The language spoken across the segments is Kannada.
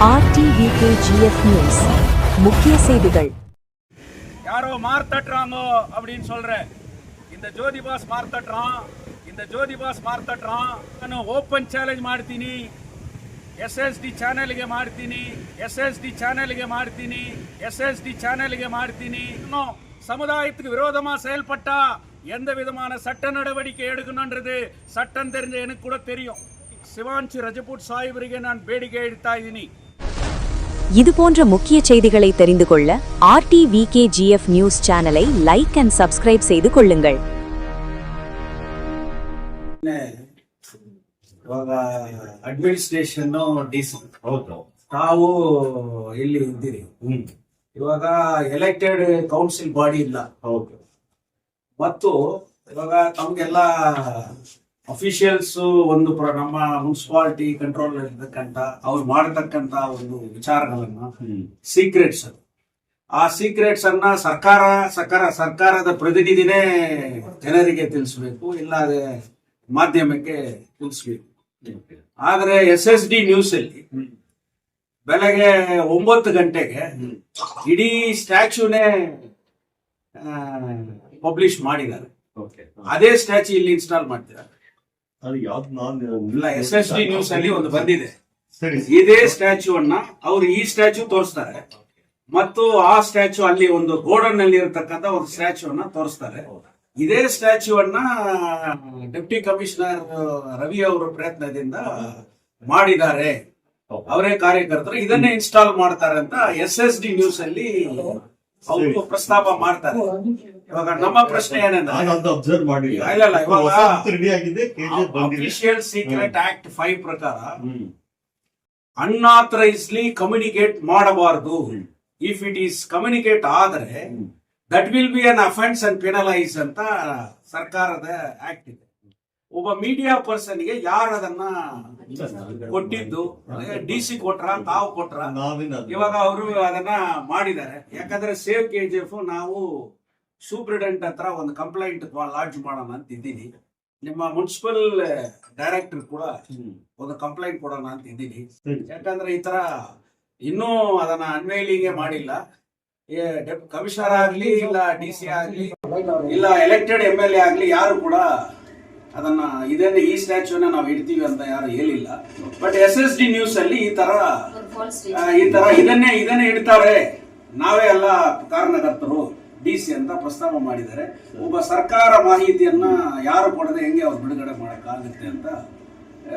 RTVKGF News முக்கிய செய்திகள். யாரோ மார்த்தட்டுறாங்கோ அப்படின்னு சொல்றேன். இந்த ஜோதி பாஸ் ಮಾರ್ತಟ್ರಾನ್ ನಾನು ಓಪನ್ ಚಾಲೆಂಜ್ ಮಾಡ್ತೀನಿ. SSD ಚಾನೆಲ್ಗೆ ಮಾಡ್ತೀನಿ. சமுதாயத்துக்கு விரோதமா செயல்பட்ட எந்த விதமான சட்ட நடவடிக்கை எடுக்கணும்ன்றது சட்டம் தெரிஞ்ச எனக்கு கூட தெரியும். சிவான்சி ரஜபூட் சாஹிபರಿಗೆ நான் ಬೇಡಿಕೆ ಇಡ್ತಾ ಇದ್ದೀನಿ. இது போன்ற முக்கிய செய்திகளை தெரிந்து கொள்ள RTVKGF நியூஸ் சேனலை லைக் அண்ட் சப்ஸ்கிரைப் செய்து கொள்ளுங்கள். ಇವಾಗ ಅಡ್ಮಿನಿಸ್ಟ್ರೇಷನ್ ಡಿಸಿ ತಾವು ಇಲ್ಲಿ ಇದ್ದೀರಿ. ಇವಾಗ ಎಲೆಕ್ಟೆಡ್ ಕೌನ್ಸಿಲ್ ಬಾಡಿ ಇಲ್ಲ. ಮತ್ತು ಇವಾಗ ತಮ್ಗೆಲ್ಲ ಅಫಿಷಿಯಲ್ಸ್ ಒಂದು ನಮ್ಮ ಮುನ್ಸಿಪಾಲಿಟಿ ಕಂಟ್ರೋಲ್ ಇರ್ತಕ್ಕಂತ ಅವ್ರು ಮಾಡತಕ್ಕಂತ ಒಂದು ವಿಚಾರಗಳನ್ನ ಸೀಕ್ರೆಟ್ಸ್, ಆ ಸೀಕ್ರೆಟ್ಸ್ ಅನ್ನ ಸರ್ಕಾರದ ಪ್ರತಿನಿಧಿನೇ ಜನರಿಗೆ ತಿಳಿಸ್ಬೇಕು, ಇಲ್ಲದೆ ಮಾಧ್ಯಮಕ್ಕೆ ತಿಳಿಸ್ಬೇಕು. ಆದ್ರೆ SSD ನ್ಯೂಸ್ ಅಲ್ಲಿ ಬೆಳಗ್ಗೆ 9 ಗಂಟೆಗೆ ಇಡೀ ಸ್ಟ್ಯಾಚ್ಯೂನೇ ಪಬ್ಲಿಷ್ ಮಾಡಿದ್ದಾರೆ. ಅದೇ ಸ್ಟ್ಯಾಚ್ಯೂ ಇಲ್ಲಿ ಇನ್ಸ್ಟಾಲ್ ಮಾಡ್ತಿದ್ದಾರೆ. SSD ನ್ಯೂಸ್ ಅಲ್ಲಿ ಒಂದು ಬಂದಿದೆ. ಇದೇ ಸ್ಟ್ಯಾಚ್ಯೂ ಅನ್ನ ಅವರು ಈ ಸ್ಟ್ಯಾಚ್ಯೂ ತೋರಿಸ್ತಾರೆ, ಮತ್ತು ಆ ಸ್ಟ್ಯಾಚ್ಯೂ ಅಲ್ಲಿ ಒಂದು ಗೋಡನ್ ನಲ್ಲಿ ಇರತಕ್ಕಂತ ಒಂದು ಸ್ಟ್ಯಾಚ್ಯೂ ಅನ್ನ ತೋರಿಸ್ತಾರೆ. ಇದೇ ಸ್ಟ್ಯಾಚ್ಯೂ ಅನ್ನ ಡೆಪ್ಟಿ ಕಮಿಷನರ್ ರವಿ ಅವರ ಪ್ರಯತ್ನದಿಂದ ಮಾಡಿದ್ದಾರೆ, ಅವರೇ ಕಾರ್ಯಕರ್ತರು ಇದನ್ನೇ ಇನ್ಸ್ಟಾಲ್ ಮಾಡ್ತಾರೆ ಅಂತ SSD ನ್ಯೂಸ್ ಅಲ್ಲಿ ಅವರು ಪ್ರಸ್ತಾಪ ಮಾಡ್ತಾರೆ. ಇವಾಗ ನಮ್ಮ ಪ್ರಶ್ನೆ ಏನಂದ್ರೆ, ಅಫಿಷಿಯಲ್ ಸೀಕ್ರೆಟ್ ಆಕ್ಟ್ 5 ಪ್ರಕಾರ ಅನ್ಆಥರೈಸ್ಲಿ ಕಮ್ಯುನಿಕೇಟ್ ಮಾಡಬಾರದು. ಇಫ್ ಇಟ್ ಈಸ್ ಕಮ್ಯುನಿಕೇಟ್ ಆದ್ರೆ that will be an offence and penalise ಅಂತ ಸರ್ಕಾರದ ಆಕ್ಟ್ ಇದೆ. ಒಬ್ಬ ಮೀಡಿಯಾ ಪರ್ಸನ್ ಗೆ ಯಾರು ಅದನ್ನ ಕೊಟ್ಟಿದ್ದು, DC ಕೊಟ್ರ, ತಾವು ಕೊಟ್ರ? ಇವಾಗ ಅವರು ಅದನ್ನ ಮಾಡಿದ್ದಾರೆ. ಯಾಕಂದ್ರೆ ಸೇವ್ KGF ನಾವು ಸೂಪ್ರಿಡೆಂಟ್ ಹತ್ರ ಒಂದು ಕಂಪ್ಲೇಂಟ್ ಲಾಡ್ಜ್ ಮಾಡೋಣ ಅಂತ ಇದ್ದೀನಿ. ನಿಮ್ಮ ಮುನ್ಸಿಪಲ್ ಡೈರೆಕ್ಟರ್ ಕೂಡ ಒಂದು ಕಂಪ್ಲೇಂಟ್ ಕೊಡೋಣ ಅಂತ ಇದ್ದೀನಿ. ಯಾಕಂದ್ರೆ ಈ ತರ ಇನ್ನೂ ಅದನ್ನ ಅನ್ವೇಲಿಂಗ್ ಮಾಡಿಲ್ಲ. ಕಮಿಷನರ್ ಆಗ್ಲಿ, ಇಲ್ಲ DC ಆಗ್ಲಿ, ಇಲ್ಲ ಎಲೆಕ್ಟೆಡ್ MLA ಆಗ್ಲಿ, ಯಾರು ಕೂಡ ಅದನ್ನ ಈ ಸ್ಟ್ಯಾಚ್ಯೂನ ನಾವು ಇಡ್ತೀವಿ ಅಂತ ಯಾರು ಹೇಳಿಲ್ಲ. ಬಟ್ SSD ನ್ಯೂಸ್ ಅಲ್ಲಿ ಈ ತರ ಇದನ್ನೇ ಇಡ್ತಾರೆ, ನಾವೇ ಎಲ್ಲ ಕಾರಣಕರ್ತರು DC ಅಂತ ಪ್ರಸ್ತಾವ ಮಾಡಿದ್ದಾರೆ. ಒಬ್ಬ ಸರ್ಕಾರ ಮಾಹಿತಿಯನ್ನ ಯಾರು ಕೊಡದೆ ಹೆಂಗೆ ಅವ್ರು ಬಿಡುಗಡೆ ಮಾಡಕ್ಕಾಗುತ್ತೆ ಅಂತ.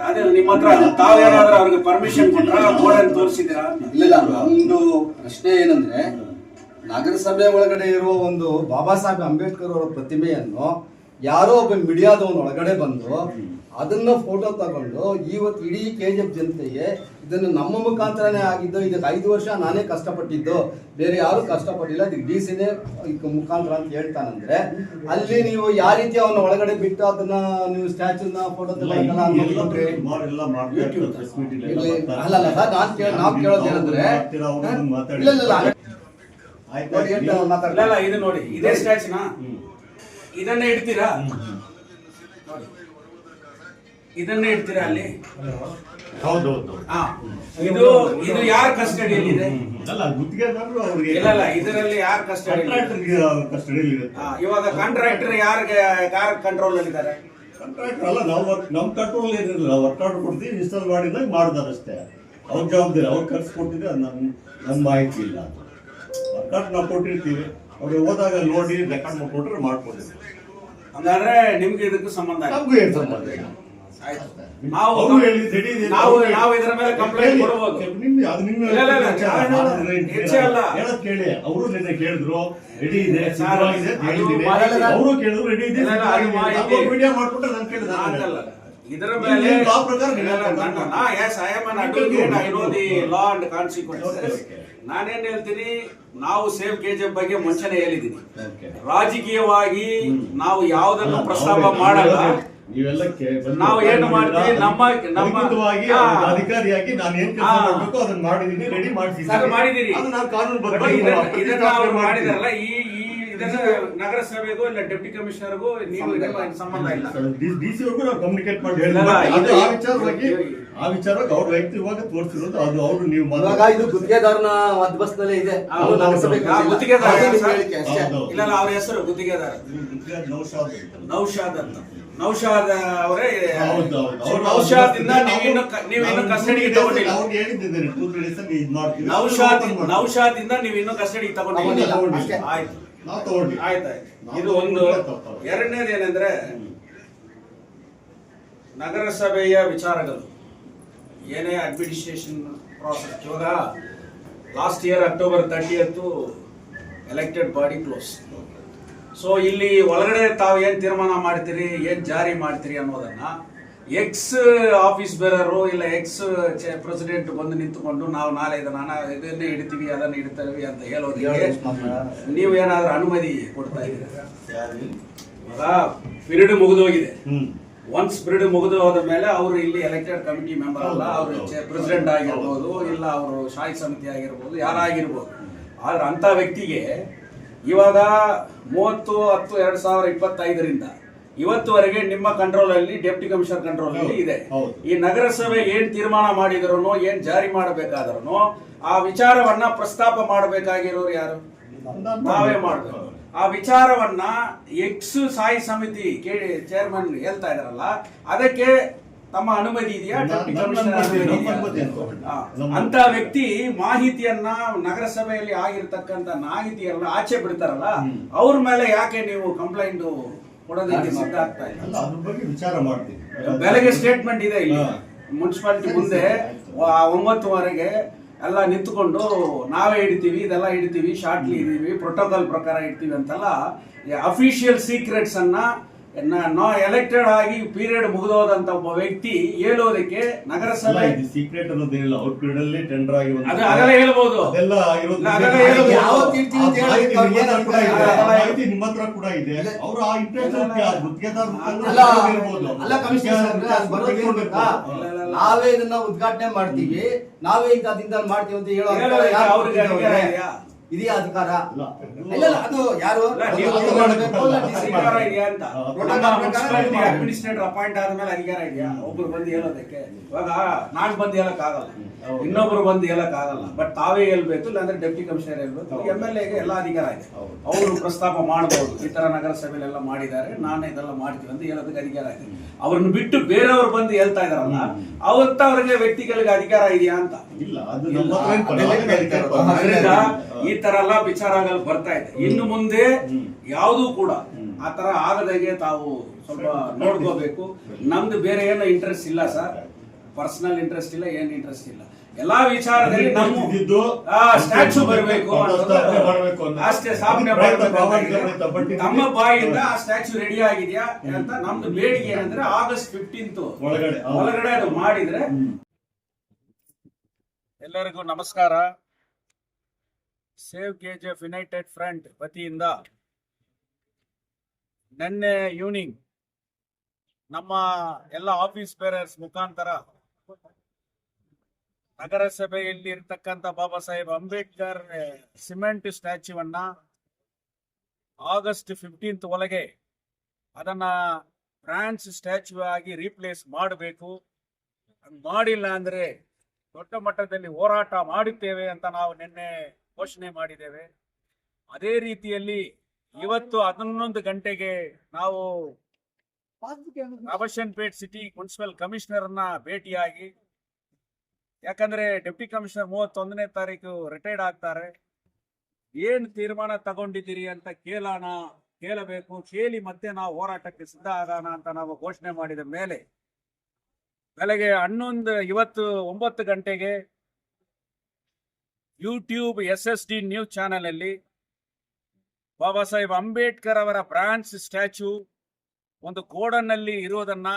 ಅದೇ ನಿಮ್ಮ ಹತ್ರ ತಾವೇನಾದ್ರೂ ಅವ್ರಿಗೆ ಪರ್ಮಿಷನ್ ಕೊಟ್ರ, ಬೋರ್ಡ್ ತೋರಿಸಿದಿರಾ? ಇಲ್ಲ, ಒಂದು ಪ್ರಶ್ನೆ ಏನಂದ್ರೆ, ನಗರಸಭೆ ಒಳಗಡೆ ಇರುವ ಒಂದು ಬಾಬಾ ಸಾಹೇಬ್ ಅಂಬೇಡ್ಕರ್ ಅವರ ಪ್ರತಿಮೆಯನ್ನು ಯಾರೋ ಒಬ್ಬ ಮೀಡಿಯಾದವನು ಒಳಗಡೆ ಬಂದು ಅದನ್ನ ಫೋಟೋ ತಗೊಂಡು ಇವತ್ತು ಇಡೀ KGF ಜನತೆಗೆ ಇದನ್ನು ನಮ್ಮ ಮುಖಾಂತರನೇ ಆಗಿದ್ದು, ಇದಕ್ಕೆ 5 ವರ್ಷ ನಾನೇ ಕಷ್ಟಪಟ್ಟಿದ್ದು, ಬೇರೆ ಯಾರು ಕಷ್ಟಪಟ್ಟಿಲ್ಲ, ಇದಕ್ಕೆ DCನೇ ಮುಖಾಂತರ ಅಂತ ಹೇಳ್ತಾನಂದ್ರೆ, ಅಲ್ಲಿ ನೀವು ಯಾವ ರೀತಿ ಅವನ್ನ ಒಳಗಡೆ ಬಿಟ್ಟು ಅದನ್ನ ನೀವು ಸ್ಟ್ಯಾಚ್ಯೂನ ಫೋಟೋ ತಗೊಳ್ಳಲ್ಲ? ನಾವು ಕೇಳೋದು ಏನಂದ್ರೆ, ಇದು ನೋಡಿ, ಇದೇ ಸ್ಟ್ಯಾಚ್ಯೂನ ಇದನ್ನೇ ಇಡ್ತೀರಾ? ಇದನ್ನೇ ಇಡ್ತೀರಾ ಅಲ್ಲಿ? ಇದು ಯಾರ ಕಸ್ಟಡಿಯಲ್ಲಿ ಇದೆ? ಇಲ್ಲ, ಇದರಲ್ಲಿ ಯಾರ ಕಸ್ಟಡಿ? ಇವಾಗ ಕಾಂಟ್ರಾಕ್ಟರ್ ಯಾರ ಕಂಟ್ರೋಲ್ ಅಲ್ಲಿ ಇದ್ದಾರೆ? ಕಾಂಟ್ರಾಕ್ಟರ್ ಅಲ್ಲ, ನಾವು ನಮ್ ಕಂಟ್ರೋಲ್ ಏನಿಲ್ಲ. ವರ್ಕ್ ಆರ್ಡರ್ ಕೊಡ್ತೀವಿ, ಇನ್ಸ್ಟಾಲ್ ಮಾಡಿದಾಗ ಮಾಡ್ತಾರೆ ಅಷ್ಟೇ. ಅವ್ರ ಜವಾಬ್ದಾರಿ, ಅವ್ರು ಖರ್ಚು ಕೊಟ್ಟಿದ್ರೆ ನನ್ ಮಾಹಿತಿ ಇಲ್ಲ. ವರ್ಕ್ ಆರ್ಡರ್ ನಾವು ಕೊಟ್ಟಿರ್ತೀವಿ, ಅವ್ರಿಗೆ ಹೋದಾಗ ನೋಡಿ ರೆಕಾರ್ಡ್ ಮಾಡ್ಕೊಟ್ರೆ ಮಾಡ್ಕೊಡ್ತೀವಿ. ಹಂಗಾದ್ರೆ ನಿಮ್ಗೆ ಇದಕ್ಕೂ ಸಂಬಂಧ? ನಮಗೂ ಏನು ಸಂಬಂಧ ಇಲ್ಲ. ನಾವು ಇದರ ಮೇಲೆ ಕಂಪ್ಲೇಂಟ್ ಕೊಡಬಹುದು. ಕೇಳಿ, ಅವರು ನಿನ್ನೆ ಕೇಳಿದ್ರು ರೆಡಿ ಇದೆ, ಅವರು ಕೇಳಿದ್ರು ರೆಡಿ ಇದೆ, ವಿಡಿಯೋ ಮಾಡ್ಕೊಟ್ರೆ ನಾನು ಕೇಳಿದ ಇದರ ಮೇಲೆ ಲಾ ಅಂಡ್ ಕಾನ್ಸಿಕ್ವೆನ್ಸಸ್. ನಾನೇನ್ ಹೇಳ್ತೀನಿ, ನಾವು ಸೇವ್ KGF ಬಗ್ಗೆ ಮುಂಚೆನೆ ಹೇಳಿದ್ದೀನಿ. ರಾಜಕೀಯವಾಗಿ ನಾವು ಯಾವುದನ್ನು ಪ್ರಸ್ತಾವ ಮಾಡಲ್ಲ. ನಾವು ಏನು ಮಾಡ್ತೀವಿ, ನಮ್ಮ ಅಧಿಕಾರಿಯಾಗಿ ನಾನು ಏನ್ ಕೆಲಸ ಮಾಡಬೇಕು ಅದನ್ನ ಮಾಡಿದೀನಿ, ರೆಡಿ ಮಾಡಿಸಿದ್ದೀನಿ. ಮಾಡಿದಿರಿ. ಕಾನೂನು ಮಾಡಿದಾರಲ್ಲ, ಈ ಇದನ್ನ ನಗರಸಭೆಗೂ ಇಲ್ಲ ಡೆಪ್ಟಿ ಕಮಿಷನರ್ಗೂ ನೀವು ನಿಮ್ಮ ಸಂಬಂಧ ಇಲ್ಲ. DC ಅವ್ರಿಗೂ ನಾವು ಕಮ್ಯುನಿಕೇಟ್ ಮಾಡಿ ಇಲ್ಲ, ಹೇಳಿದ್ವಿ. ಇದು- ಆ ವಿಚಾರವಾಗಿ ಅವ್ರ ವ್ಯಕ್ತಿವಾಗ ತೋರಿಸಿರೋದು ಅದು ಅವರು ನೀವು ಇವಾಗ ಇದು ಗುತ್ತಿಗೆದಾರನ ಮಧ್ಯಬಸ್ಥದಲ್ಲೇ ಇದೆ. ಹೌದು, ನಗರಸಭೆ ಆ ಗುತ್ತಿಗೆದಾರ ಅದು ನಿಮ್ಮ ಸರ್? ಹೇಳಿಕೆ ಅಷ್ಟೇ. ಹೌದು. ಇಲ್ಲ ಅವ್ರ ಹೆಸರು ಗುತ್ತಿಗೆದಾರ ನೌಶಾದ್ ನೌಶಾದ್ ಅಂತ. ನೌಶಾದ್ ಅವರೇ ಹೌದು. ನೌಶಾದ್ ಇಂದ ನೀವಿನ್ನು ಕಸ್ಟಡಿಗೆ ತಗೊಂಡಿಲ್ಲ. ಅವ್ರಿಗೆ ಹೇಳಿದ್ದೇನೆ 2 days ಅಲ್ಲಿ ಇದು ಮಾಡ್ತೀವಿ. ನೌಶಾದ್ ಇಂದ ನೀವು ಇನ್ನೂ ಕಸ್ಟಡಿಗೆ ತಗೊಂಡಿಲ್ಲ. ತಗೊಂಡಿಲ್ಲ, ಅಷ್ಟೇ. ಆಯ್ತು ನಾವು ತಗೊಂಡ್ವಿ. ಆಯ್ತಾಯ್ತು. ಇದು ಒಂದು. ಎರಡನೇದೇನೆಂದ್ರೆ ನಗರಸಭೆಯ ವಿಚಾರಗಳು ಏನೇ ಅಡ್ಮಿನಿಸ್ಟ್ರೇಷನ್ ಪ್ರಾಸೆಸ್. ಇವಾಗ last year October 30th elected body close. So ಇಲ್ಲಿ ಒಳಗಡೆ ತಾವು ಏನ್ ತೀರ್ಮಾನ ಮಾಡ್ತೀರಿ, ಏನ್ ಜಾರಿ ಮಾಡ್ತೀರಿ ಅನ್ನೋದನ್ನ ಎಕ್ಸ್ ಆಫೀಸ್ ಬೇರರು ಇಲ್ಲ ಎಕ್ಸ್ ಪ್ರೆಸಿಡೆಂಟ್ ಬಂದು ನಿಂತುಕೊಂಡು ನಾವು ನಾಳೆ ಇದನ್ನೇ ಇಡ್ತೀವಿ ಅದನ್ನ ಇಡ್ತೀವಿ ಅಂತ ಹೇಳೋದಕ್ಕೆ ನೀವು ಏನಾದ್ರೂ ಅನುಮತಿ ಕೊಡ್ತಾ ಇದ್ದೀರಾ? ಇವಾಗ ಪಿರಿಯಡ್ ಮುಗಿದೋಗಿದೆ. ಒನ್ಸ್ ಪಿರಿಯಡ್ ಮುಗಿದು ಹೋದ ಮೇಲೆ ಅವರು ಇಲ್ಲಿ ಎಲೆಕ್ಟೆಡ್ ಕಮಿಟಿ ಮೆಂಬರ್ ಅಲ್ಲ, ಅವರು ಪ್ರೆಸಿಡೆಂಟ್ ಆಗಿರ್ಬೋದು ಇಲ್ಲ ಅವರು ಶಾಯಿ ಸಮಿತಿ ಆಗಿರ್ಬೋದು, ಯಾರಾಗಿರ್ಬೋದು. ಆದ್ರೆ ಅಂತ ವ್ಯಕ್ತಿಗೆ ಇವಾಗ 30/10/2025 ಇವತ್ತುವರೆಗೆ ನಿಮ್ಮ ಕಂಟ್ರೋಲ್ ಅಲ್ಲಿ ಡೆಪ್ಟಿ ಕಮಿಷನರ್ ಕಂಟ್ರೋಲ್ ಅಲ್ಲಿ ಇದೆ. ಈ ನಗರಸಭೆ ಏನ್ ತೀರ್ಮಾನ ಮಾಡಿದ್ರು, ಏನ್ ಜಾರಿ ಮಾಡಬೇಕಾದ್ರೂ ಆ ವಿಚಾರವನ್ನ ಪ್ರಸ್ತಾಪ ಮಾಡಬೇಕಾಗಿರೋರು ಯಾರು? ನಾವೇ ಮಾಡಬೇಕು. ಆ ವಿಚಾರವನ್ನ ಎಕ್ಸ್ ಸಾಯಿ ಸಮಿತಿ ಚೇರ್ಮನ್ ಹೇಳ್ತಾ ಇದಾರಲ್ಲ, ಅದಕ್ಕೆ ತಮ್ಮ ಅನುಮತಿ ಇದೆಯಾ? ಡೆಪ್ಟಿ ಕಮಿಷನರ್ ಅನುಮತಿ ಇದೆಯಾ? ಅಂತ ವ್ಯಕ್ತಿ ಮಾಹಿತಿಯನ್ನ ನಗರಸಭೆಯಲ್ಲಿ ಆಗಿರ್ತಕ್ಕಂಥ ಮಾಹಿತಿಯನ್ನ ಆಚೆ ಬಿಡ್ತಾರಲ್ಲ, ಅವ್ರ ಮೇಲೆ ಯಾಕೆ ನೀವು ಕಂಪ್ಲೇಂಟ್ ಕೊಡೋದಕ್ಕೆ ಸಿದ್ಧ ಆಗ್ತಾ ಇಲ್ಲ? ಅದ್ರ ಬಗ್ಗೆ ವಿಚಾರ ಮಾಡ್ತೀವಿ. ಬೆಳಗ್ಗೆ ಸ್ಟೇಟ್ಮೆಂಟ್ ಇದೆ ಇಲ್ಲಿ ಮುನ್ಸಿಪಾಲಿಟಿ ಮುಂದೆ 9ವರೆಗೆ ಎಲ್ಲ ನಿಂತ್ಕೊಂಡು ನಾವೇ ಹಿಡಿತೀವಿ, ಇದೆಲ್ಲ ಹಿಡಿತೀವಿ, ಶಾರ್ಟ್ಲಿ ಇದೀವಿ, ಪ್ರೋಟೋಕಾಲ್ ಪ್ರಕಾರ ಇಡ್ತೀವಿ ಅಂತೆಲ್ಲ ಅಫಿಷಿಯಲ್ ಸೀಕ್ರೆಟ್ಸ್ ಅನ್ನ ಎಲೆಕ್ಟೆಡ್ ಆಗಿ ಪೀರಿಯಡ್ ಮುಗಿದೋದಂತ ಒಬ್ಬ ವ್ಯಕ್ತಿ ಹೇಳೋದಕ್ಕೆ ನಗರಸಭೆ ಸೀಕ್ರೆಟ್ ಅನ್ನೋದೇನಿಲ್ಲ. ಅವ್ರ ಪೀರಿಯಡ್ ಅಲ್ಲಿ ಟೆಂಡರ್ ಆಗಿ ಅದೆಲ್ಲ ಹೇಳ್ಬೋದು. ಅದೆಲ್ಲ ಇರೋದು ಯಾವ ತೀರ್ಥ ಅಂತ ಹೇಳೋದಕ್ಕೆ ಅವ್ರಿಗೆ ಏನು ಅನುಕೂಲ ಇದೆ? ಮಾಹಿತಿ ನಿಮ್ಮ ಹತ್ರ ಕೂಡ ಇದೆ. ಅವರು ಆ ಇಂಟ್ರೆಸ್ಟ್ ಗುತ್ತಿಗೆದಾರ ಅಲ್ಲ ಕಮಿಷನರ್ ಅದು ಬರೋದು ಏನ್ ಗೊತ್ತಾ? ನಾವೇ ಇದನ್ನ ಉದ್ಘಾಟನೆ ಮಾಡ್ತೀವಿ, ನಾವೇ ಇಂಥದಿಂದ ಮಾಡ್ತೀವಿ ಅಂತ ಹೇಳೋ ಅಧಿಕಾರ ಯಾರು ಅವ್ರಿಗೆ ಅಧಿಕಾರ ಇದೆಯಾ? ಇದೆಯಾ ಅಧಿಕಾರ? ಇಲ್ಲ ಅದು ಯಾರು ಅಧಿಕಾರ ಇದೆಯಾ ಅಂತ ಅಡ್ಮಿನಿಸ್ಟ್ರೇಟರ್ ಅಪಾಯಿಂಟ್ ಆದ್ಮೇಲೆ ಅಧಿಕಾರ ಇದೆಯಾ? ಒಬ್ರು ಬಂದು ಹೇಳೋದಕ್ಕೆ. ಇವಾಗ ನಾನ್ ಬಂದು ಹೇಳಕ್ ಆಗಲ್ಲ, ಇನ್ನೊಬ್ರು ಬಂದು ಹೇಳಕ್ ಆಗಲ್ಲ. ಬಟ್ ತಾವೇ ಹೇಳ್ಬೇಕು, ಇಲ್ಲಾಂದ್ರೆ ಡೆಪ್ಟಿ ಕಮಿಷನರ್ ಹೇಳ್ಬೇಕು. MLA ಗೆ ಎಲ್ಲ ಅಧಿಕಾರ ಇದೆ. ಅವರು ಪ್ರಸ್ತಾಪ ಮಾಡಬಹುದು, ಈ ತರ ನಗರಸಭೆಲೆಲ್ಲ ಮಾಡಿದ್ದಾರೆ, ನಾನು ಇದೆಲ್ಲ ಮಾಡ್ತೀವಿ ಅಂತ ಹೇಳೋದಕ್ಕೆ ಅಧಿಕಾರ ಇದೆ. ಅವ್ರನ್ನ ಬಿಟ್ಟು ಬೇರೆಯವ್ರು ಬಂದು ಹೇಳ್ತಾ ಇದಾರಲ್ಲ, ಅವ್ರಿಗೆ ವ್ಯಕ್ತಿಗಳಿಗೆ ಅಧಿಕಾರ ಇದೆಯಾ ಅಂತ ಇಲ್ಲ. ಅದರಿಂದ ಈ ತರ ಎಲ್ಲ ವಿಚಾರಗಳು ಬರ್ತಾ ಇದೆ. ಇನ್ನು ಮುಂದೆ ಯಾವುದೂ ಕೂಡ ಆ ತರ ಆಗದಾಗೆ ತಾವು ಸ್ವಲ್ಪ ನೋಡ್ಕೋಬೇಕು. ನಮ್ದು ಬೇರೆ ಏನೋ ಇಂಟ್ರೆಸ್ಟ್ ಇಲ್ಲ ಸರ್, ಪರ್ಸನಲ್ ಇಂಟ್ರೆಸ್ಟ್ ಇಲ್ಲ, ಏನ್ ಇಂಟ್ರೆಸ್ಟ್ ಇಲ್ಲ. ಎಲ್ಲಾ ವಿಚಾರದಲ್ಲಿ ನಮ್ಮ ಸ್ಟ್ಯಾಚ್ಯೂ ಬರಬೇಕು ಅಷ್ಟೇ, ಸ್ಥಾಪನೆ ಮಾಡಬೇಕು. ತಮ್ಮ ಬಾಯಿಂದ ಆ ಸ್ಟ್ಯಾಚ್ಯೂ ರೆಡಿ ಆಗಿದೆಯಾ ಅಂತ ನಮ್ದು ಬೇಡಿಕೆ ಏನಂದ್ರೆ August 15th ಒಳಗಡೆ ಅದು ಮಾಡಿದ್ರೆ. ಎಲ್ಲರಿಗೂ ನಮಸ್ಕಾರ. ಸೇವ್ KGF ಯುನೈಟೆಡ್ ಫ್ರಂಟ್ ವತಿಯಿಂದ ನಿನ್ನೆ ಈವ್ನಿಂಗ್ ನಮ್ಮ ಎಲ್ಲ ಆಫೀಸ್ ಬೇರರ್ಸ್ ಮುಖಾಂತರ ನಗರಸಭೆಯಲ್ಲಿ ಇರ್ತಕ್ಕಂಥ ಬಾಬಾ ಸಾಹೇಬ್ ಅಂಬೇಡ್ಕರ್ ಸಿಮೆಂಟ್ ಸ್ಟ್ಯಾಚ್ಯೂವನ್ನ August 15th ಒಳಗೆ ಅದನ್ನ ಬ್ರಾಂಚ್ ಸ್ಟ್ಯಾಚ್ಯೂ ಆಗಿ ರೀಪ್ಲೇಸ್ ಮಾಡಬೇಕು. ಮಾಡಿಲ್ಲ ಅಂದ್ರೆ ದೊಡ್ಡ ಮಟ್ಟದಲ್ಲಿ ಹೋರಾಟ ಮಾಡುತ್ತೇವೆ ಅಂತ ನಾವು ನಿನ್ನೆ ಘೋಷಣೆ ಮಾಡಿದ್ದೇವೆ. ಅದೇ ರೀತಿಯಲ್ಲಿ ಇವತ್ತು 11 ಗಂಟೆಗೆ ನಾವು ರಾಬರ್ಟ್ಸನ್ಪೇಟ್ ಸಿಟಿ ಮುನ್ಸಿಪಲ್ ಕಮಿಷನರ್ನ ಭೇಟಿಯಾಗಿ, ಯಾಕಂದ್ರೆ ಡೆಪ್ಟಿ ಕಮಿಷನರ್ 31ನೇ ತಾರೀಕು ರಿಟೈರ್ಡ್ ಆಗ್ತಾರೆ, ಏನ್ ತೀರ್ಮಾನ ತಗೊಂಡಿದ್ದೀರಿ ಅಂತ ಕೇಳಬೇಕು. ಕೇಳಿ ಮತ್ತೆ ನಾವು ಹೋರಾಟಕ್ಕೆ ಸಿದ್ಧ ಆಗೋಣ ಅಂತ ನಾವು ಘೋಷಣೆ ಮಾಡಿದ ಮೇಲೆ ಬೆಳಗ್ಗೆ ಇವತ್ತು 9 ಗಂಟೆಗೆ ಯೂಟ್ಯೂಬ್ SSD ನ್ಯೂಸ್ ಚಾನೆಲ್ ಅಲ್ಲಿ ಬಾಬಾ ಸಾಹೇಬ್ ಅಂಬೇಡ್ಕರ್ ಅವರ ಬ್ರಾಂಚ್ ಸ್ಟ್ಯಾಚ್ಯೂ ಒಂದು ಗೋಡನ್ನಲ್ಲಿ ಇರೋದನ್ನ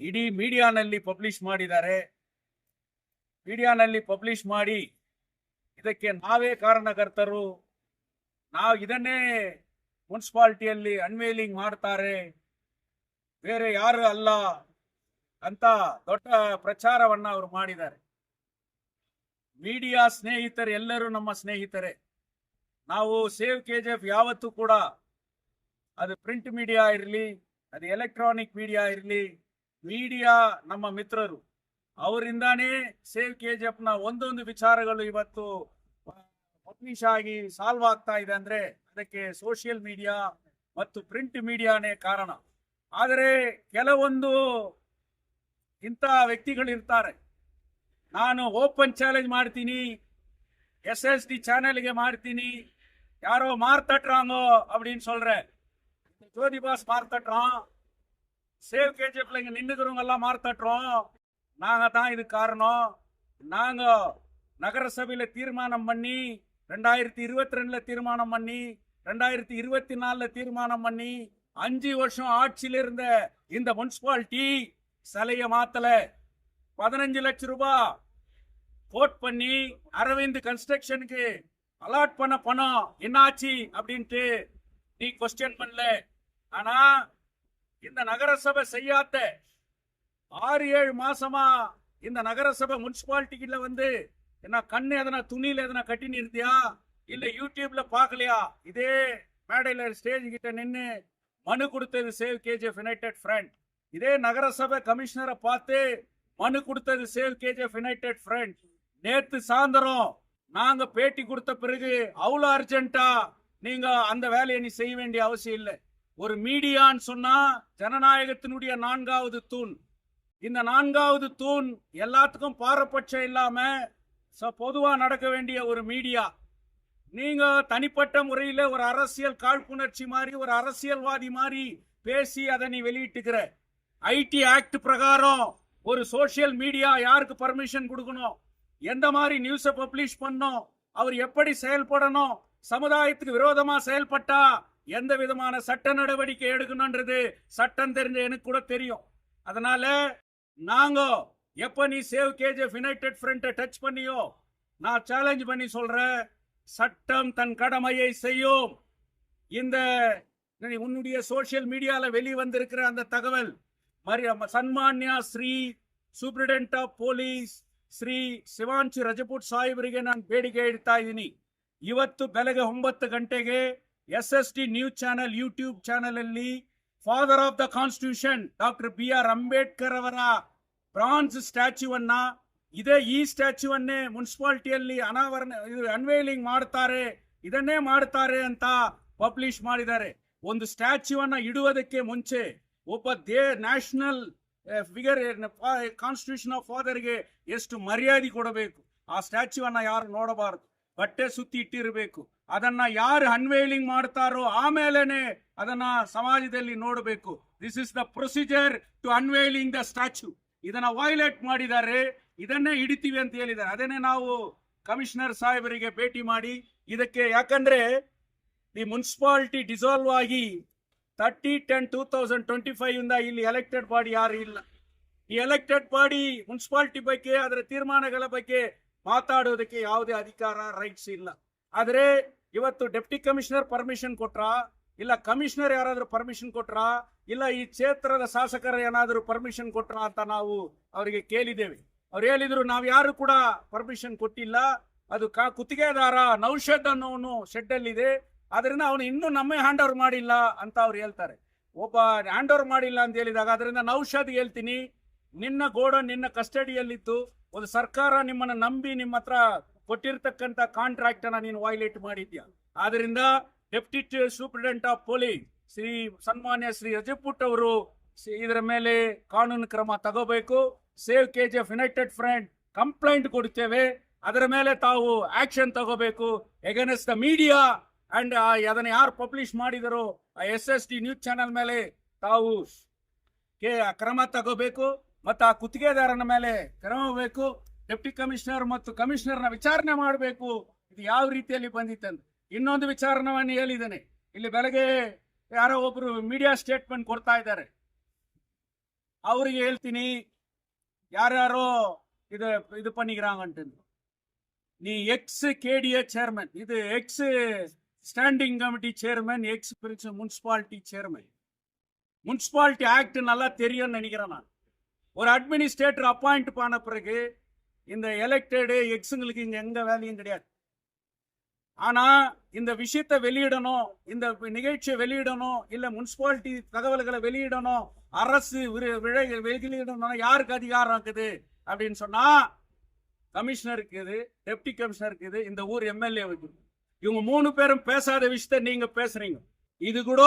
ಇಡೀ ಮೀಡಿಯಾನಲ್ಲಿ ಪಬ್ಲಿಷ್ ಮಾಡಿದ್ದಾರೆ. ಮೀಡಿಯಾನಲ್ಲಿ ಪಬ್ಲಿಷ್ ಮಾಡಿ ಇದಕ್ಕೆ ನಾವೇ ಕಾರಣಕರ್ತರು, ನಾವು ಇದನ್ನೇ ಮುನ್ಸಿಪಾಲಿಟಿಯಲ್ಲಿ ಅನ್ವೇಲಿಂಗ್ ಮಾಡ್ತಾರೆ, ಬೇರೆ ಯಾರು ಅಲ್ಲ ಅಂತ ದೊಡ್ಡ ಪ್ರಚಾರವನ್ನ ಅವರು ಮಾಡಿದ್ದಾರೆ. ಮೀಡಿಯಾ ಸ್ನೇಹಿತರು ಎಲ್ಲರೂ ನಮ್ಮ ಸ್ನೇಹಿತರೇ. ನಾವು ಸೇವ್ KGF ಯಾವತ್ತೂ ಕೂಡ ಅದು ಪ್ರಿಂಟ್ ಮೀಡಿಯಾ ಇರಲಿ, ಅದು ಎಲೆಕ್ಟ್ರಾನಿಕ್ ಮೀಡಿಯಾ ಇರಲಿ, ಮೀಡಿಯಾ ನಮ್ಮ ಮಿತ್ರರು, ಅವರಿಂದಾನೇ ಸೇವ್ KGFನ ಒಂದೊಂದು ವಿಚಾರಗಳು ಇವತ್ತು ಪಬ್ಲಿಷ್ ಆಗಿ ಸಾಲ್ವ್ ಆಗ್ತಾ ಇದೆ ಅಂದ್ರೆ ಅದಕ್ಕೆ ಸೋಷಿಯಲ್ ಮೀಡಿಯಾ ಮತ್ತು ಪ್ರಿಂಟ್ ಮೀಡಿಯಾನೇ ಕಾರಣ. ಆದರೆ ಕೆಲವೊಂದು ಇಂಥ ವ್ಯಕ್ತಿಗಳಿರ್ತಾರೆ, ನಾನು ಓಪನ್ ಚಾಲೆಂಜ್ ಮಾಡ್ತೀನಿ, SSD சேனலுக்கு மார்த்தினி யாரோ மார்த்தட்டுறாங்கோ அப்படின்னு சொல்றேன். ஜோதி பாஸ் மார்த்தட்டுறோம், சேவ் KGFல இங்க நின்றுக்கிறவங்க எல்லாம் மார்த்தட்டுறோம். நாங்க தான் இது காரணம். நாங்க நகரசபையில தீர்மானம் பண்ணி 2022ல தீர்மானம் பண்ணி 2024ல தீர்மானம் பண்ணி 5 வருஷம் ஆட்சியில இருந்த இந்த முனிசிபாலிட்டி சிலைய மாத்தல. 15 லட்சம் ரூபாய் கோட் பண்ணி அரவிந்த் கன்ஸ்ட்ரக்ஷனுக்கு அலாட் பண்ண பணம் என்னாச்சு அப்படின்ட்டு நீ கொஸ்டின் பண்ணல. ஆனா இந்த நகரசபை செய்யாத 6-7 மாசமா இந்த நகரசபை முனிசிபாலிட்டிக்குள்ள வந்து என்ன கண்ணு எதனா துணியில எதனா கட்டின்னு இருந்தியா, இல்ல யூடியூப்ல பாக்கலையா? இதே மேடையில ஸ்டேஜ் கிட்ட நின்று மனு கொடுத்தது சேவ் KGF யுனைடெட் ஃப்ரண்ட். இதே நகரசபை கமிஷனரை பார்த்து மனு கொடுத்தது சேவ் KGF யுனைடெட் ஃப்ரண்ட். நேத்து சாயந்தரம் நாங்க பேட்டி கொடுத்த பிறகு அவ்வளவு அர்ஜென்ட்டா நீங்க அந்த வேலையை நீ செய்ய வேண்டிய அவசியம் இல்லை. ஒரு மீடியான்னு சொன்னா ஜனநாயகத்தினுடைய 4வது தூண். இந்த 4வது தூண் எல்லாத்துக்கும் பாரபட்சம் இல்லாம பொதுவா நடக்க வேண்டிய ஒரு மீடியா. நீங்க தனிப்பட்ட முறையில ஒரு அரசியல் காழ்ப்புணர்ச்சி மாதிரி, ஒரு அரசியல்வாதி மாதிரி பேசி அதை நீ வெளியிட்டுக்கிற. IT ஆக்ட் பிரகாரம் ஒரு சோசியல் மீடியா யாருக்கு பர்மிஷன் கொடுக்கணும், எந்த மாதிரி நியூஸை பப்ளிஷ் பண்ணணும், அவர் எப்படி செயல்படணும், சமுதாயத்துக்கு விரோதமா செயல்பட்டா எந்த விதமான சட்ட நடவடிக்கை எடுக்கணும்ன்றது சட்டம் தெரிஞ்ச எனக்கு கூட தெரியும். அதனால நாங்க எப்ப நீ சேவ் KGF யுனைடெட் ஃப்ரண்ட்டை டச் பண்ணியோ, நான் சேலஞ்ச் பண்ணி சொல்றேன், சட்டம் தன் கடமையை செய்யும். இந்த உன்னுடைய சோசியல் மீடியால வெளிவந்திருக்கிற அந்த தகவல் ಸನ್ಮಾನ್ಯ Shri superintendent of police Shri Shivanshu Rajput ಸಾಹೇಬರಿಗೆ ನಾನು ಬೇಡಿಕೆ ಇಡ್ತಾ ಇದ್ದೀನಿ. ಇವತ್ತು ಬೆಳಗ್ಗೆ 9 ಗಂಟೆಗೆ SST news channel YouTube channel ಅಲ್ಲಿ father of the constitution doctor BR Ambedkar ಅವರ ಬ್ರಾನ್ಸ್ ಸ್ಟ್ಯಾಚ್ಯೂವನ್ನ, ಈ ಸ್ಟ್ಯಾಚ್ಯೂವನ್ನೇ ಮುನ್ಸಿಪಾಲಿಟಿಯಲ್ಲಿ ಅನ್ವೇಲಿಂಗ್ ಮಾಡ್ತಾರೆ, ಇದನ್ನೇ ಮಾಡ್ತಾರೆ ಅಂತ ಪಬ್ಲಿಷ್ ಮಾಡಿದ್ದಾರೆ. ಒಂದು ಸ್ಟ್ಯಾಚ್ಯೂವನ್ನ ಇಡುವುದಕ್ಕೆ ಮುಂಚೆ ಒಬ್ಬ ನ್ಯಾಷನಲ್ ಫಿಗರ್ ಕಾನ್ಸ್ಟಿಟ್ಯೂಷನ್ ಆಫ್ ಫಾದರ್ಗೆ ಎಷ್ಟು ಮರ್ಯಾದೆ ಕೊಡಬೇಕು, ಆ ಸ್ಟ್ಯಾಚ್ಯೂವನ್ನ ಯಾರು ನೋಡಬಾರದು, ಬಟ್ಟೆ ಸುತ್ತಿ ಇಟ್ಟಿರಬೇಕು. ಅದನ್ನ ಯಾರು ಅನ್ವೇಲಿಂಗ್ ಮಾಡ್ತಾರೋ ಆಮೇಲೆನೆ ಅದನ್ನ ಸಮಾಜದಲ್ಲಿ ನೋಡಬೇಕು. This is the procedure to unveiling the statue. ಇದನ್ನ ವೈಲೇಟ್ ಮಾಡಿದ್ದಾರೆ, ಇದನ್ನೇ ಹಿಡಿತೀವಿ ಅಂತ ಹೇಳಿದ್ದಾರೆ. ಅದನ್ನೇ ನಾವು ಕಮಿಷನರ್ ಸಾಹೇಬರಿಗೆ ಭೇಟಿ ಮಾಡಿ ಇದಕ್ಕೆ, ಯಾಕಂದ್ರೆ ಈ ಮುನ್ಸಿಪಾಲಿಟಿ ಡಿಸಾಲ್ವ್ ಆಗಿ 30/10/2025 ಇಂದ ಇಲ್ಲಿ ಎಲೆಕ್ಟೆಡ್ ಬಾಡಿ ಯಾರು ಇಲ್ಲ. ಈ ಎಲೆಕ್ಟೆಡ್ ಬಾಡಿ ಮುನ್ಸಿಪಾಲಿಟಿ ಬಗ್ಗೆ, ಅದರ ತೀರ್ಮಾನಗಳ ಬಗ್ಗೆ ಮಾತಾಡೋದಕ್ಕೆ ಯಾವುದೇ ಅಧಿಕಾರ, ರೈಟ್ಸ್ ಇಲ್ಲ. ಆದ್ರೆ ಇವತ್ತು ಡೆಪ್ಟಿ ಕಮಿಷನರ್ ಪರ್ಮಿಷನ್ ಕೊಟ್ರ, ಇಲ್ಲ ಕಮಿಷನರ್ ಯಾರಾದ್ರೂ ಪರ್ಮಿಷನ್ ಕೊಟ್ರ, ಇಲ್ಲ ಈ ಕ್ಷೇತ್ರದ ಶಾಸಕರು ಏನಾದರೂ ಪರ್ಮಿಷನ್ ಕೊಟ್ರ ಅಂತ ನಾವು ಅವರಿಗೆ ಕೇಳಿದ್ದೇವೆ. ಅವ್ರು ಹೇಳಿದ್ರು ನಾವು ಯಾರು ಕೂಡ ಪರ್ಮಿಷನ್ ಕೊಟ್ಟಿಲ್ಲ, ಅದು ಗುತ್ತಿಗೆದಾರ ನೌಷದ್ ಅನ್ನೋನು ಶೆಡ್ ಅಲ್ಲಿ ಇದೆ, ಅದರಿಂದ ಅವನು ಇನ್ನೂ ನಮ್ಮೇ ಹ್ಯಾಂಡ್ ಓವರ್ ಮಾಡಿಲ್ಲ ಅಂತ ಅವ್ರು ಹೇಳ್ತಾರೆ. ಒಬ್ಬ ಹ್ಯಾಂಡ್ ಓವರ್ ಮಾಡಿಲ್ಲ ಅಂತ ಹೇಳಿದಾಗ ಅದರಿಂದ ನೌಷದ್ ಹೇಳ್ತೀನಿ, ನಿನ್ನ ಗೋಡನ್ ನಿನ್ನ ಕಸ್ಟಡಿಯಲ್ಲಿತ್ತು, ಒಂದು ಸರ್ಕಾರ ನಿಮ್ಮನ್ನ ನಂಬಿ ನಿಮ್ಮ ಹತ್ರ ಕೊಟ್ಟಿರ್ತಕ್ಕಂಥ ಕಾಂಟ್ರಾಕ್ಟ್ ಅನ್ನ ನೀನು ವೈಲೇಟ್ ಮಾಡಿದ್ಯಾ. ಆದ್ರಿಂದ ಡೆಪ್ಟಿ ಸೂಪ್ರಿಡೆಂಟ್ ಆಫ್ ಪೊಲೀಸ್ ಸನ್ಮಾನ್ಯ ಶ್ರೀ ರಜಪೂತ್ ಅವರು ಇದರ ಮೇಲೆ ಕಾನೂನು ಕ್ರಮ ತಗೋಬೇಕು. Save KGF United front complaint ಕೊಡ್ತೇವೆ, ಅದರ ಮೇಲೆ ತಾವು ಆಕ್ಷನ್ ತಗೋಬೇಕು ಎಗೇನ್ಸ್ಟ್ ದ ಮೀಡಿಯಾ ಅಂಡ್ ಅದನ್ನ ಯಾರು ಪಬ್ಲಿಷ್ ಮಾಡಿದರೋ SST ನ್ಯೂಸ್ ಚಾನೆಲ್ ಮೇಲೆ ತಾವು ಕ್ರಮ ತಗೋಬೇಕು ಮತ್ತು ಆ ಗುತ್ತಿಗೆದಾರನ ಮೇಲೆ ಕ್ರಮ ಬೇಕು. ಡೆಪ್ಟಿ ಕಮಿಷನರ್ ಮತ್ತು ಕಮಿಷನರ್ನ ವಿಚಾರಣೆ ಮಾಡಬೇಕು, ಇದು ಯಾವ ರೀತಿಯಲ್ಲಿ ಬಂದಿತ್ತಂತ. ಇನ್ನೊಂದು ವಿಚಾರಣವನ್ನು ಹೇಳಿದ್ದೇನೆ, ಇಲ್ಲಿ ಬೆಳಗ್ಗೆ ಯಾರೋ ಒಬ್ರು ಮೀಡಿಯಾ ಸ್ಟೇಟ್ಮೆಂಟ್ ಕೊಡ್ತಾ ಇದ್ದಾರೆ, ಅವರಿಗೆ ಹೇಳ್ತೀನಿ, ಯಾರ್ಯಾರೋ ಇದು பண்ணிக்கிறாங்கன்ட்டு, நீ KDA சேர்மன், இது standing committee chairman, municipality chairman. Municipality act நல்லா தெரியும்னு நினைக்கிறேன் நான். ஒரு அட்மினிஸ்ட்ரேட்டர் அப்பாயிண்ட் பண்ண பிறகு இந்த எலெக்டடு எக்ஸுங்களுக்கு இங்க எங்க வேலையும் கிடையாது. ஆனா இந்த விஷயத்தை வெளியிடணும், இந்த நிகழ்ச்சியை வெளியிடணும், இல்ல முனிசிபாலிட்டி தகவல்களை வெளியிடணும், அரசு வெளியிடணும், யாருக்கு அதிகாரம் இருக்குது அப்படின்னு சொன்னா கமிஷனருக்கு இது, டெப்டி கமிஷனருக்கு இது, இந்த ஊர் எம்எல்ஏவுக்கு. இவங்க 3 பேரும் பேசாத விஷயத்த நீங்க பேசுறீங்க. இது கூட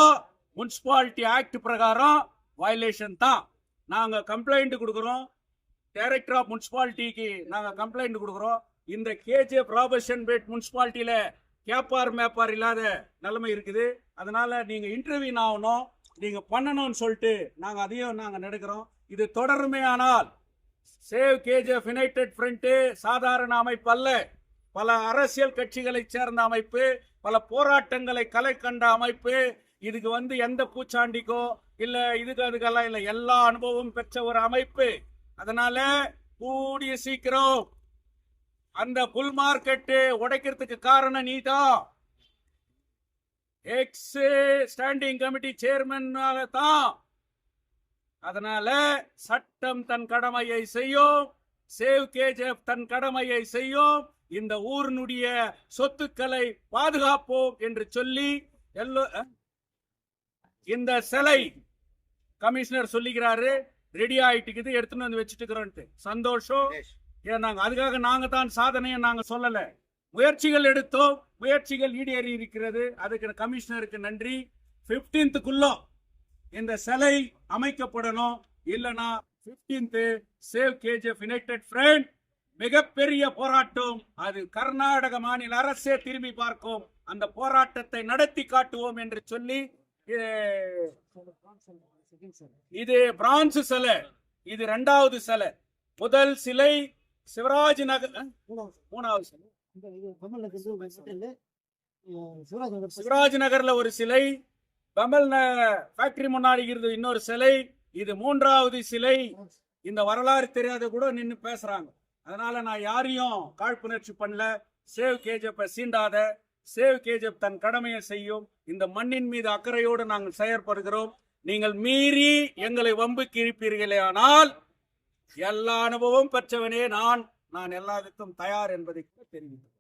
முனிசிபாலிட்டி ஆக்ட் பிரகாரம் வயலேஷன் தான். நாங்க கம்ப்ளைண்ட் கொடுக்குறோம், டைரக்டர் ஆஃப் முனிசிபாலிட்டிக்கு நாங்க கம்ப்ளைண்ட் கொடுக்குறோம். இந்த கேஜிஎஃப் ராபர்ட்சன் பேட் முனிசிபாலிட்டியில கேப்பார் மேப்பார் இல்லாத நிலைமை இருக்குது. அதனால நீங்க இன்டர்வியூ ஆகணும், நீங்க பண்ணணும்னு சொல்லிட்டு நாங்க அதையும் நாங்க நடக்கிறோம். இது தொடருமே ஆனால் சேவ் கேஜிஎஃப் யுனைடெட் ஃப்ரண்ட் சாதாரண அமைப்பு அல்ல, பல அரசியல் கட்சிகளை சேர்ந்த அமைப்பு, பல போராட்டங்களை கலை கண்ட அமைப்பு. இதுக்கு எந்த பூச்சாண்டிக்கோ இல்ல இதுக்கு அதுக்கெல்லாம் இல்ல, எல்லா அனுபவம் பெற்ற ஒரு அமைப்பு. அதனால கூடிய சீக்கிரம் அந்த புல் மார்க்கெட் உடைக்கிறதுக்கு காரணம் நீதான், எக்ஸ் ஸ்டாண்டிங் கமிட்டி சேர்மன் தான். அதனால சட்டம் தன் கடமையை செய்யும், சேவ் கேஜிஎஃப் தன் கடமையை செய்யும், இந்த ஊரினுடைய சொத்துக்களை பாதுகாப்போம் என்று சொல்லி இந்த சிலை கமிஷனர் சொல்லிக்கிறாரு, ரெடி ஆயிட்டு எடுத்துன்னு வந்து வச்சுட்டு இருக்கிறோம். சந்தோஷம். அதுக்காக நாங்க தான் சாதனையை நாங்க சொல்லல, முயற்சிகள் எடுத்தோம், முயற்சிகள் ஈடேறி இருக்கிறது. அதுக்கு கமிஷனருக்கு நன்றி. 15th இந்த சிலை அமைக்கப்படணும். இல்லனா 15th save KGF United front மிகப்பெரிய போராட்டம். அது கர்நாடக மாநில அரசே திரும்பி பார்க்கும். அந்த போராட்டத்தை நடத்தி காட்டுவோம் என்று சொல்லி, இது பிரான்ஸ் சிலை, இது 2வது சிலை. முதல் சிலை சிவராஜ் நகர், 3வது சிலை சிவராஜ் நகர்ல ஒரு சிலை, கமல் ஃபேக்டரி முன்னாடி இருந்தது இன்னொரு சிலை, இது 3வது சிலை. இந்த வரலாறு தெரியாத கூட நின்று பேசுறாங்க. அதனால நான் யாரையும் காழ்ப்புணர்ச்சி பண்ணல. சேவ் கேஜிஎஃப் சீண்டாத, சேவ் கேஜிஎஃப் தன் கடமையை செய்யும். இந்த மண்ணின் மீது அக்கறையோடு நாங்கள் செயற்படுகிறோம். நீங்கள் மீறி எங்களை வம்புக்கு இழுப்பீர்களே ஆனால் எல்லா அனுபவம் பெற்றவனே நான் எல்லாத்துக்கும் தயார் என்பதை தெரிவித்தேன்.